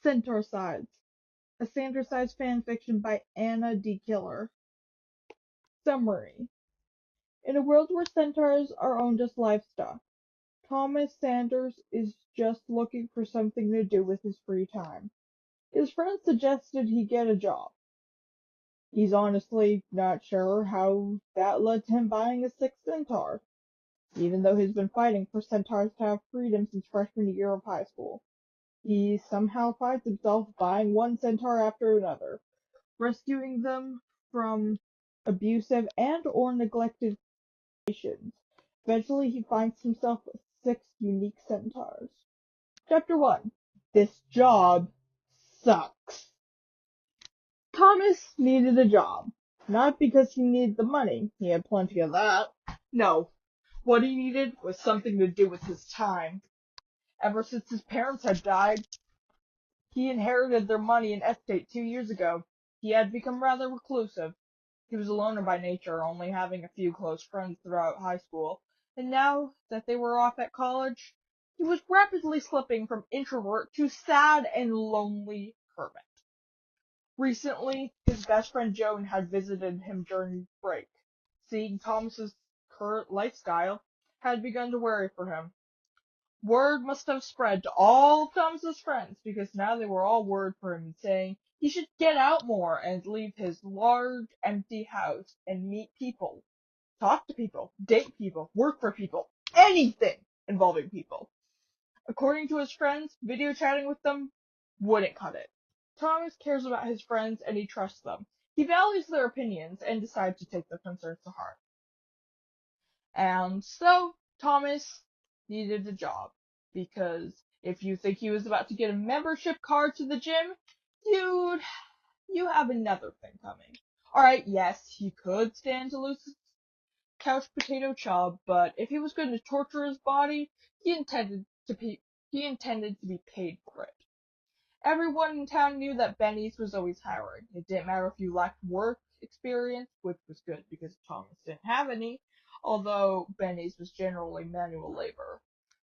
Centaur Sides, a Sandersize fanfiction by Anna D. Killer. Summary. In a world where centaurs are owned as livestock, Thomas Sanders is just looking for something to do with his free time. His friend suggested he get a job. He's honestly not sure how that led to him buying a sixth centaur, even though he's been fighting for centaurs to have freedom since freshman year of high school. He somehow finds himself buying one centaur after another, rescuing them from abusive and or neglected situations. Eventually he finds himself with 6 unique centaurs. Chapter 1. This job sucks. Thomas needed a job. Not because he needed the money, he had plenty of that. No, what he needed was something to do with his time. Ever since his parents had died, he inherited their money and estate 2 years ago. He had become rather reclusive. He was a loner by nature, only having a few close friends throughout high school, and now that they were off at college, he was rapidly slipping from introvert to sad and lonely hermit. Recently, his best friend Joan had visited him during break. Seeing Thomas's current lifestyle had begun to worry for him. Word must have spread to all of Thomas's friends, because now they were all worried for him, saying he should get out more and leave his large, empty house and meet people, talk to people, date people, work for people, anything involving people. According to his friends, video chatting with them wouldn't cut it. Thomas cares about his friends and he trusts them. He values their opinions and decides to take their concerns to heart. And so, Thomas needed a job, because if you think he was about to get a membership card to the gym, dude, you have another thing coming. Alright, yes, he could stand to lose his couch potato job, but if he was going to torture his body, he intended to be paid for it. Everyone in town knew that Benny's was always hiring. It didn't matter if you lacked work experience, which was good because Thomas didn't have any, although Benny's was generally manual labor,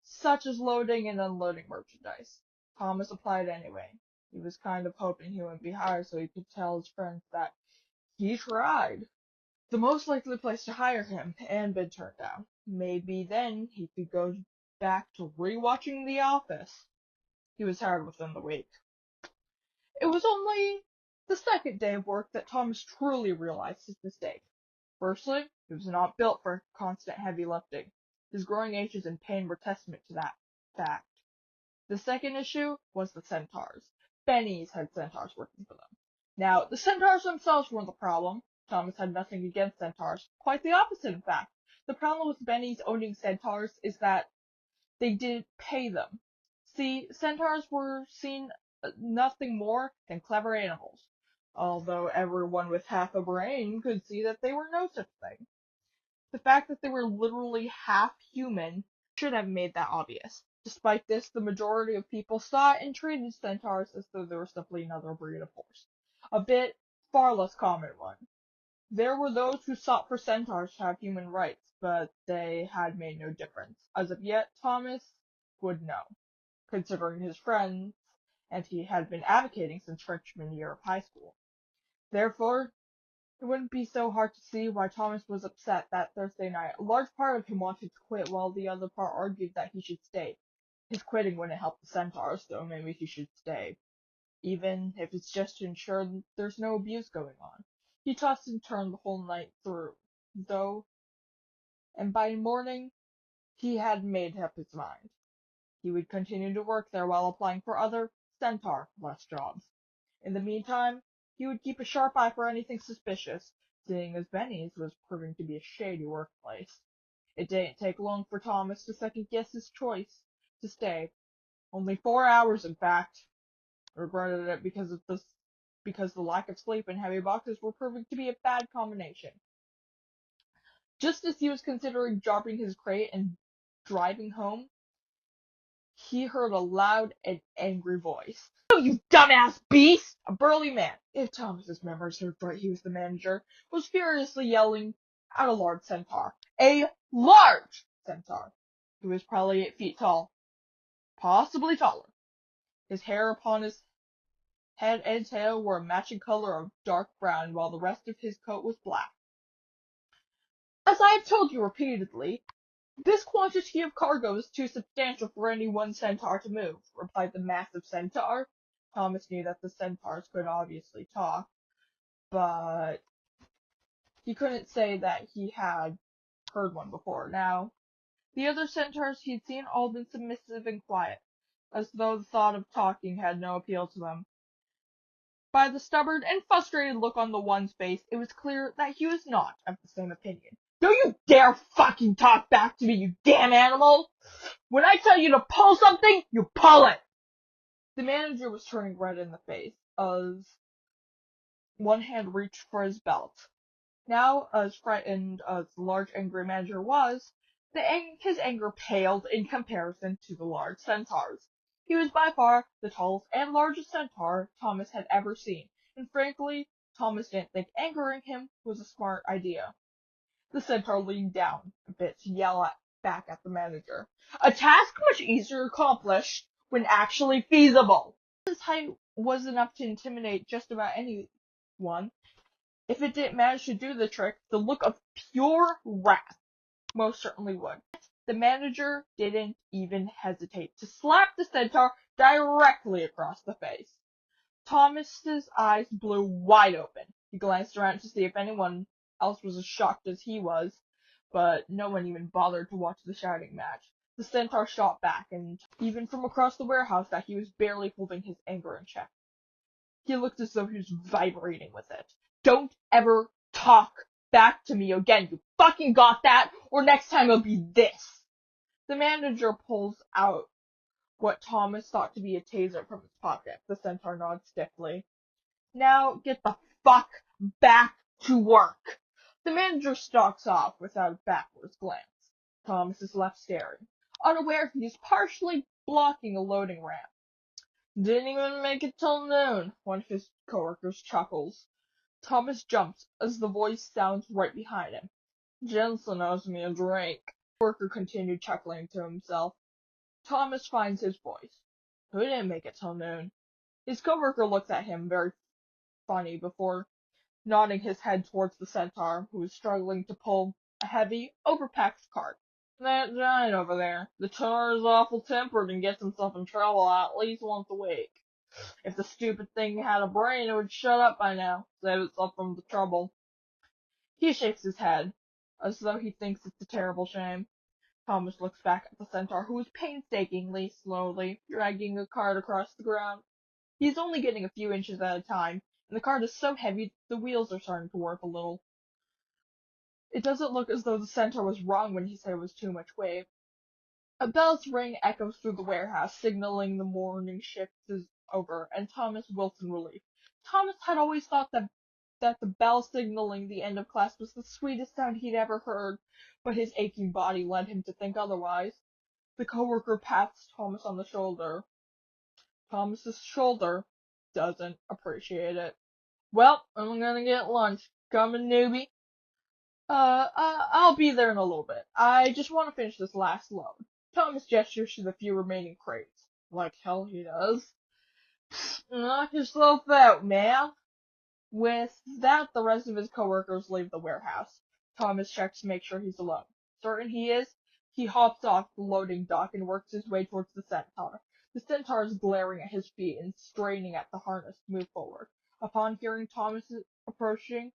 such as loading and unloading merchandise. Thomas applied anyway. He was kind of hoping he wouldn't be hired so he could tell his friends that he tried. The most likely place to hire him and been turned down. Maybe then he could go back to rewatching The Office. He was hired within the week. It was only the second day of work that Thomas truly realized his mistake. Firstly, he was not built for constant heavy lifting. His growing aches and pain were testament to that fact. The second issue was the centaurs. Benny's had centaurs working for them. Now, the centaurs themselves weren't the problem. Thomas had nothing against centaurs. Quite the opposite, in fact. The problem with Benny's owning centaurs is that they didn't pay them. See, centaurs were seen nothing more than clever animals, although everyone with half a brain could see that they were no such thing. The fact that they were literally half human should have made that obvious. Despite this, the majority of people saw it and treated centaurs as though they were simply another breed of horse. A bit far less common one. There were those who sought for centaurs to have human rights, but they had made no difference. As of yet, Thomas would know, considering his friends, and he had been advocating since freshman year of high school. Therefore, it wouldn't be so hard to see why Thomas was upset that Thursday night. A large part of him wanted to quit, while the other part argued that he should stay. His quitting wouldn't help the centaurs, so maybe he should stay, even if it's just to ensure there's no abuse going on. He tossed and turned the whole night through, though, and by morning, he had made up his mind. He would continue to work there while applying for other centaur-less jobs. In the meantime, he would keep a sharp eye for anything suspicious, seeing as Benny's was proving to be a shady workplace. It didn't take long for Thomas to second-guess his choice to stay. Only 4 hours, in fact. Regretted it because the lack of sleep and heavy boxes were proving to be a bad combination. Just as he was considering dropping his crate and driving home, he heard a loud and angry voice. "Oh, you dumbass beast!" A burly man, if Thomas's memory served right, he was the manager, was furiously yelling at a large centaur. A large centaur! He was probably 8 feet tall, possibly taller. His hair upon his Head and tail were a matching color of dark brown, while the rest of his coat was black. As I have told you repeatedly, this quantity of cargo is too substantial for any one centaur to move, replied the massive centaur. Thomas knew that the centaurs could obviously talk, but he couldn't say that he had heard one before. Now, the other centaurs he'd seen all been submissive and quiet, as though the thought of talking had no appeal to them. By the stubborn and frustrated look on the one's face, it was clear that he was not of the same opinion. Don't you dare fucking talk back to me, you damn animal! When I tell you to pull something, you pull it! The manager was turning red in the face, as one hand reached for his belt. Now, as frightened as the large angry manager was, his anger paled in comparison to the large centaurs. He was by far the tallest and largest centaur Thomas had ever seen, and frankly, Thomas didn't think angering him was a smart idea. The centaur leaned down a bit to yell back at the manager. A task much easier accomplished when actually feasible. His height was enough to intimidate just about anyone. If it didn't manage to do the trick, the look of pure wrath most certainly would. The manager didn't even hesitate to slap the centaur directly across the face. Thomas's eyes blew wide open. He glanced around to see if anyone else was as shocked as he was, but no one even bothered to watch the shouting match. The centaur shot back, and even from across the warehouse that he was barely holding his anger in check. He looked as though he was vibrating with it. Don't ever talk back to me again, you fucking got that? Or next time it'll be this. The manager pulls out what Thomas thought to be a taser from his pocket. The centaur nods stiffly. Now get the fuck back to work. The manager stalks off without a backwards glance. Thomas is left staring, unaware he is partially blocking a loading ramp. Didn't even make it till noon, one of his coworkers chuckles. Thomas jumps as the voice sounds right behind him. Jensen owes me a drink. The worker continued chuckling to himself. Thomas finds his voice. Who didn't make it till noon? His coworker looks at him very funny before nodding his head towards the centaur, who was struggling to pull a heavy, overpacked cart. That giant over there. The tar is awful tempered and gets himself in trouble at least once a week. If the stupid thing had a brain, it would shut up by now, save itself from the trouble. He shakes his head, as though he thinks it's a terrible shame. Thomas looks back at the centaur, who is painstakingly, slowly, dragging the cart across the ground. He's only getting a few inches at a time, and the cart is so heavy the wheels are starting to warp a little. It doesn't look as though the centaur was wrong when he said it was too much weight. A bell's ring echoes through the warehouse, signaling the morning shift is over, and Thomas wilts in relief. Thomas had always thought that the bell signaling the end of class was the sweetest sound he'd ever heard, but his aching body led him to think otherwise. The coworker pats Thomas on the shoulder. Thomas's shoulder doesn't appreciate it. Well, I'm gonna get lunch. Coming, newbie? I'll be there in a little bit. I just want to finish this last load. Thomas gestures to the few remaining crates. Like hell he does. Knock yourself out, man. With that, the rest of his coworkers leave the warehouse. Thomas checks to make sure he's alone. Certain he is, he hops off the loading dock and works his way towards the centaur. The centaur is glaring at his feet and straining at the harness to move forward. Upon hearing Thomas approaching,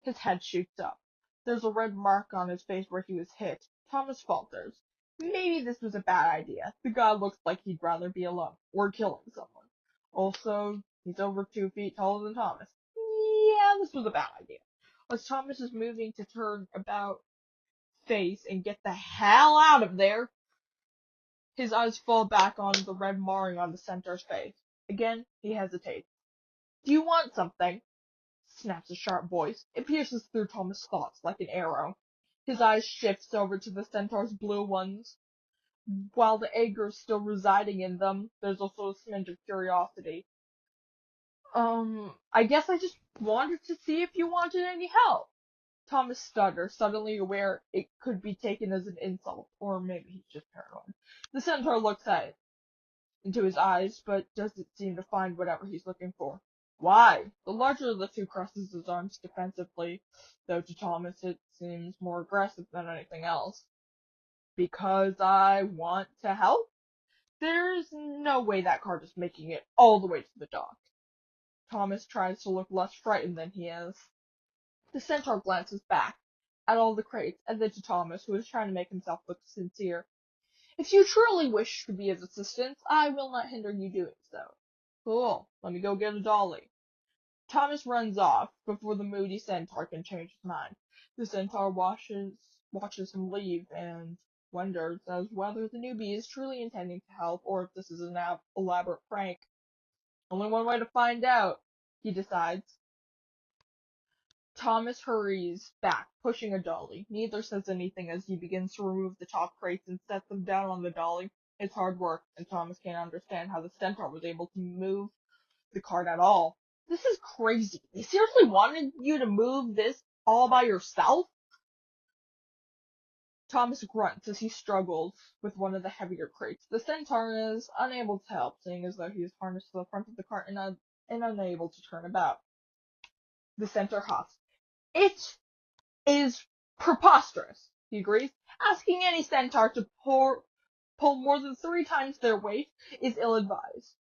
his head shoots up. There's a red mark on his face where he was hit. Thomas falters. Maybe this was a bad idea. The guy looks like he'd rather be alone, or killing someone. Also, he's over 2 feet taller than Thomas. Yeah, this was a bad idea. As Thomas is moving to turn about face and get the hell out of there, his eyes fall back on the red marring on the centaur's face. Again, he hesitates. Do you want something? Snaps a sharp voice. It pierces through Thomas' thoughts like an arrow. His eyes shifts over to the centaur's blue ones. While the anger is still residing in them, there's also a smidge of curiosity. I guess I just wanted to see if you wanted any help. Thomas stutters, suddenly aware it could be taken as an insult, or maybe he's just paranoid. The centaur looks at it. into his eyes, but doesn't seem to find whatever he's looking for. Why? The larger of the two crosses his arms defensively, though to Thomas it seems more aggressive than anything else. Because I want to help? There's no way that cart is making it all the way to the dock. Thomas tries to look less frightened than he is. The Centaur glances back at all the crates and then to Thomas, who is trying to make himself look sincere. If you truly wish to be of assistance, I will not hinder you doing so. Cool. Let me go get a dolly. Thomas runs off before the moody Centaur can change his mind. The Centaur watches him leave and wonders as whether the newbie is truly intending to help or if this is an elaborate prank. Only one way to find out, he decides. Thomas hurries back, pushing a dolly. Neither says anything as he begins to remove the top crates and set them down on the dolly. It's hard work, and Thomas can't understand how the Centaur was able to move the cart at all. This is crazy. They seriously wanted you to move this all by yourself? Thomas grunts as he struggles with one of the heavier crates. The Centaur is unable to help, seeing as though he is harnessed to the front of the cart and unable to turn about. The Centaur huffs. It is preposterous, he agrees. Asking any Centaur to pull more than 3 times their weight is ill-advised.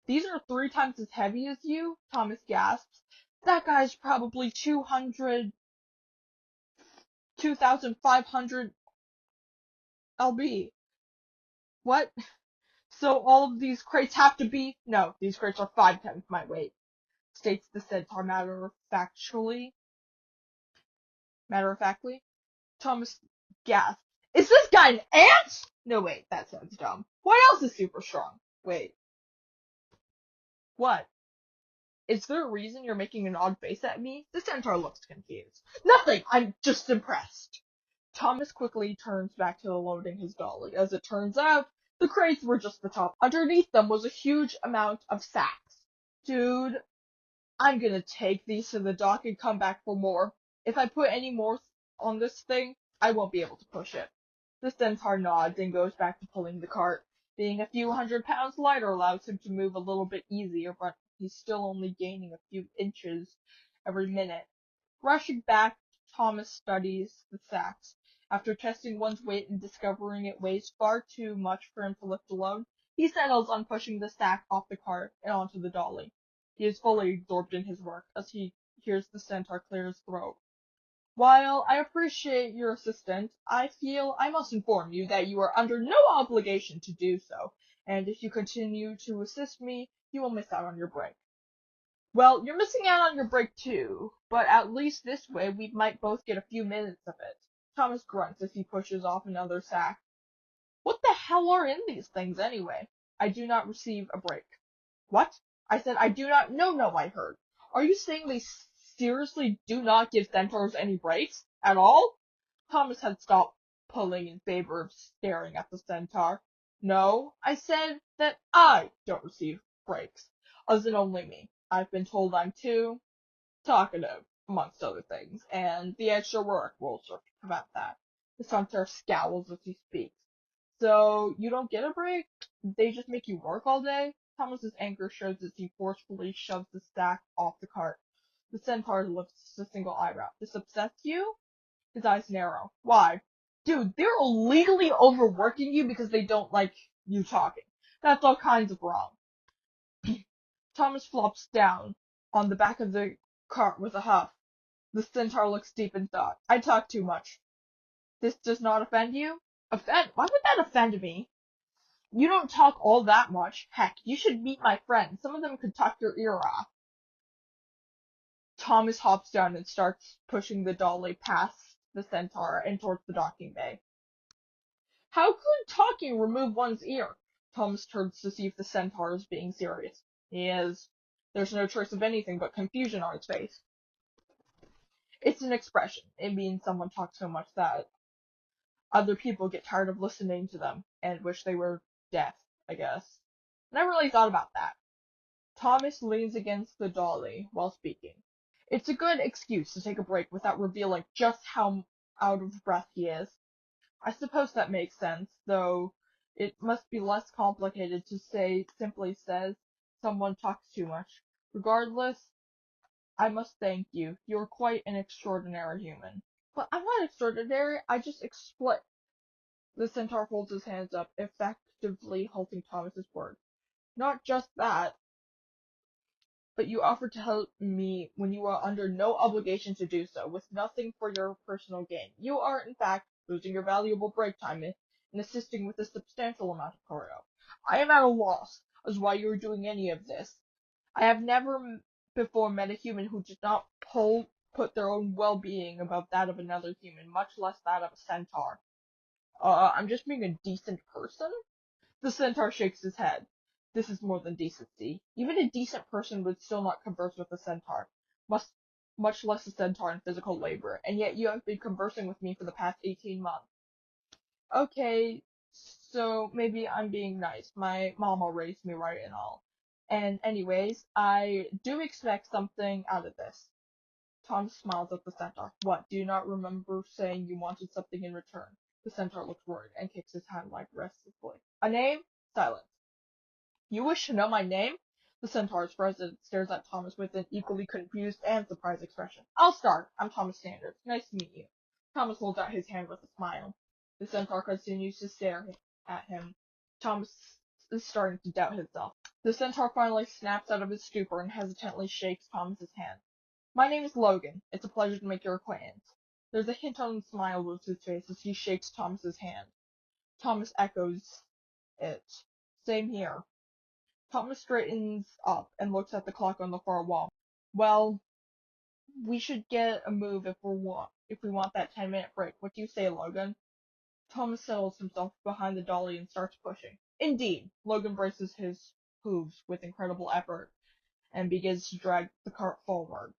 These are 3 times as heavy as you? Thomas gasps. That guy's probably 2,500 lb. What? So all of these crates have to be? No, these crates are 5 times my weight, states the Centaur matter-of-factly. Thomas gasps. Is this guy an ant? No, wait, that sounds dumb. What else is super strong? Wait. What? Is there a reason you're making an odd face at me? The Centaur looks confused. Nothing! I'm just impressed. Thomas quickly turns back to loading his dolly. As it turns out, the crates were just the top. Underneath them was a huge amount of sacks. Dude, I'm gonna take these to the dock and come back for more. If I put any more on this thing, I won't be able to push it. The Centaur nods and goes back to pulling the cart. Being a few hundred pounds lighter allows him to move a little bit easier, but he's still only gaining a few inches every minute. Rushing back, Thomas studies the sacks. After testing one's weight and discovering it weighs far too much for him to lift alone, he settles on pushing the sack off the cart and onto the dolly. He is fully absorbed in his work as he hears the Centaur clear his throat. While I appreciate your assistance, I feel I must inform you that you are under no obligation to do so, and if you continue to assist me, you will miss out on your break. Well, you're missing out on your break too, but at least this way we might both get a few minutes of it. Thomas grunts as he pushes off another sack. What the hell are in these things anyway? I do not receive a break. What? I said I do not. No, I heard. Are you saying they seriously do not give Centaurs any breaks? At all? Thomas had stopped pulling in favor of staring at the Centaur. No, I said that I don't receive breaks. As in only me. I've been told I'm too talkative, amongst other things, and the extra work will serve to prevent that. The Centaur scowls as he speaks. So, you don't get a break? They just make you work all day? Thomas's anger shows as he forcefully shoves the sack off the cart. The Centaur lifts a single eyebrow. This upsets you? His eyes narrow. Why? Dude, they're illegally overworking you because they don't like you talking. That's all kinds of wrong. Thomas flops down on the back of the cart with a huff. The Centaur looks deep in thought. I talk too much. This does not offend you? Offend? Why would that offend me? You don't talk all that much. Heck, you should meet my friends. Some of them could talk your ear off. Thomas hops down and starts pushing the dolly past the Centaur and towards the docking bay. How could talking remove one's ear? Thomas turns to see if the Centaur is being serious. He is. There's no trace of anything but confusion on his face. It's an expression. It means someone talks so much that other people get tired of listening to them and wish they were deaf, I guess. Never really thought about that. Thomas leans against the dolly while speaking. It's a good excuse to take a break without revealing just how out of breath he is. I suppose that makes sense, though It must be less complicated to say, simply says, someone talks too much. Regardless, I must thank you. You're quite an extraordinary human. But I'm not extraordinary, I just exploit. The centaur holds his hands up, effectively halting Thomas's words. Not just that, but you offered to help me when you are under no obligation to do so, with nothing for your personal gain. You are, in fact, losing your valuable break time in assisting with a substantial amount of cargo. I am at a loss as to why you are doing any of this. I have never before met a human who did not put their own well-being above that of another human, much less that of a centaur. I'm just being a decent person? The centaur shakes his head. This is more than decency. Even a decent person would still not converse with a centaur, much less a centaur in physical labor, and yet you have been conversing with me for the past 18 months. Okay, so maybe I'm being nice. My mama raised me right and all. And anyways, I do expect something out of this. Tom smiles at the centaur. What, do you not remember saying you wanted something in return? The centaur looks worried and kicks his hand like restlessly. A name? Silence. You wish to know my name? The centaur's president stares at Thomas with an equally confused and surprised expression. I'll start. I'm Thomas Sanders. Nice to meet you. Thomas holds out his hand with a smile. The centaur continues to stare at him. Thomas is starting to doubt himself. The centaur finally snaps out of his stupor and hesitantly shakes Thomas's hand. My name is Logan. It's a pleasure to make your acquaintance. There's a hint on the smile with his face as he shakes Thomas's hand. Thomas echoes it. Same here. Thomas straightens up and looks at the clock on the far wall. Well, we should get a move if we want that 10-minute break. What do you say, Logan? Thomas settles himself behind the dolly and starts pushing. Indeed, Logan braces his hooves with incredible effort and begins to drag the cart forward.